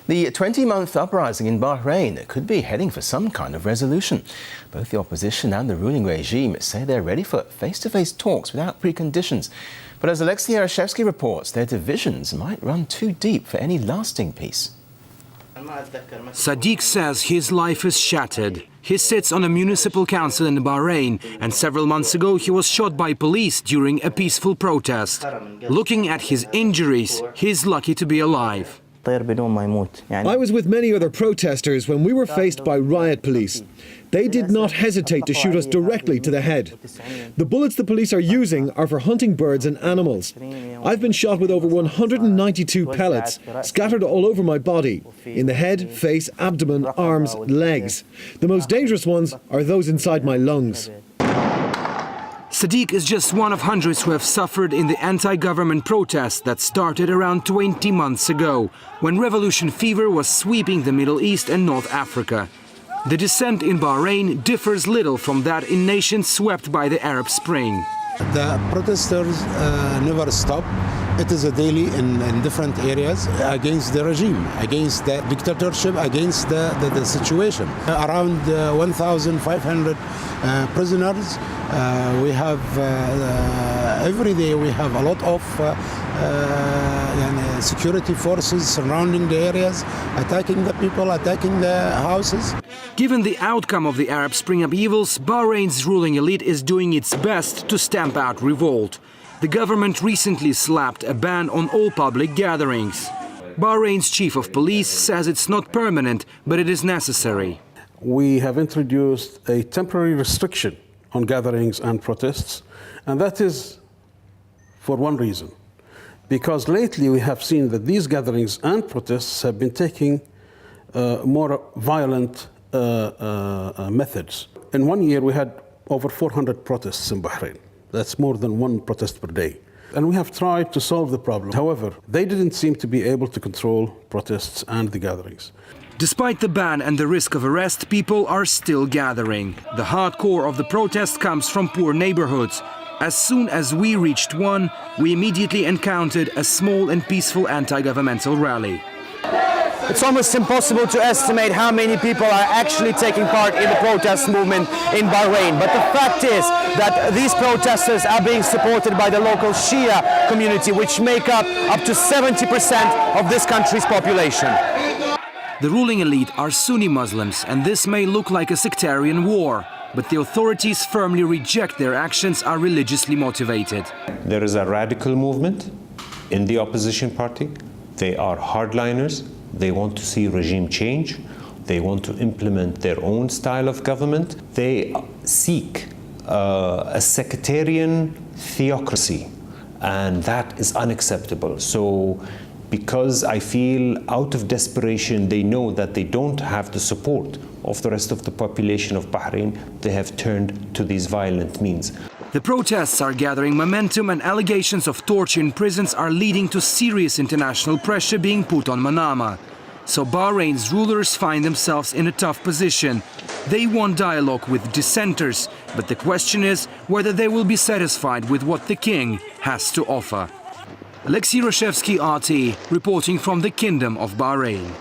The 20-month uprising in Bahrain could be heading for some kind of resolution. Both the opposition and the ruling regime say they're ready for face-to-face talks without preconditions. But as Alexei Yarashevsky reports, their divisions might run too deep for any lasting peace. Sadiq says his life is shattered. He sits on a municipal council in Bahrain, and several months ago he was shot by police during a peaceful protest. Looking at his injuries, he's lucky to be alive. I was with many other protesters when we were faced by riot police. They did not hesitate to shoot us directly to the head. The bullets the police are using are for hunting birds and animals. I've been shot with over 192 pellets, scattered all over my body, in the head, face, abdomen, arms, legs. The most dangerous ones are those inside my lungs. Sadiq is just one of hundreds who have suffered in the anti-government protests that started around 20 months ago, when revolution fever was sweeping the Middle East and North Africa. The dissent in Bahrain differs little from that in nations swept by the Arab Spring. The protesters never stop. It is a daily in different areas against the regime, against the dictatorship, against the situation. Around 1,500 prisoners. We have every day we have a lot of security forces surrounding the areas, attacking the people, attacking the houses. Given the outcome of the Arab Spring upheavals, Bahrain's ruling elite is doing its best to stamp out revolt. The government recently slapped a ban on all public gatherings. Bahrain's chief of police says it's not permanent, but it is necessary. We have introduced a temporary restriction on gatherings and protests, and that is for one reason. Because lately we have seen that these gatherings and protests have been taking more violent methods. In 1 year we had over 400 protests in Bahrain. That's more than one protest per day. And we have tried to solve the problem. However, they didn't seem to be able to control protests and the gatherings. Despite the ban and the risk of arrest, people are still gathering. The hardcore of the protest comes from poor neighborhoods. As soon as we reached one, we immediately encountered a small and peaceful anti-governmental rally. It's almost impossible to estimate how many people are actually taking part in the protest movement in Bahrain. But the fact is that these protesters are being supported by the local Shia community, which make up to 70% of this country's population. The ruling elite are Sunni Muslims, and this may look like a sectarian war. But the authorities firmly reject their actions are religiously motivated. There is a radical movement in the opposition party. They are hardliners. They want to see regime change. They want to implement their own style of government. They seek a sectarian theocracy, and that is unacceptable. So, because I feel out of desperation, they know that they don't have the support of the rest of the population of Bahrain, they have turned to these violent means. The protests are gathering momentum, and allegations of torture in prisons are leading to serious international pressure being put on Manama. So Bahrain's rulers find themselves in a tough position. They want dialogue with dissenters, but the question is whether they will be satisfied with what the king has to offer. Alexei Yarashevsky, RT, reporting from the Kingdom of Bahrain.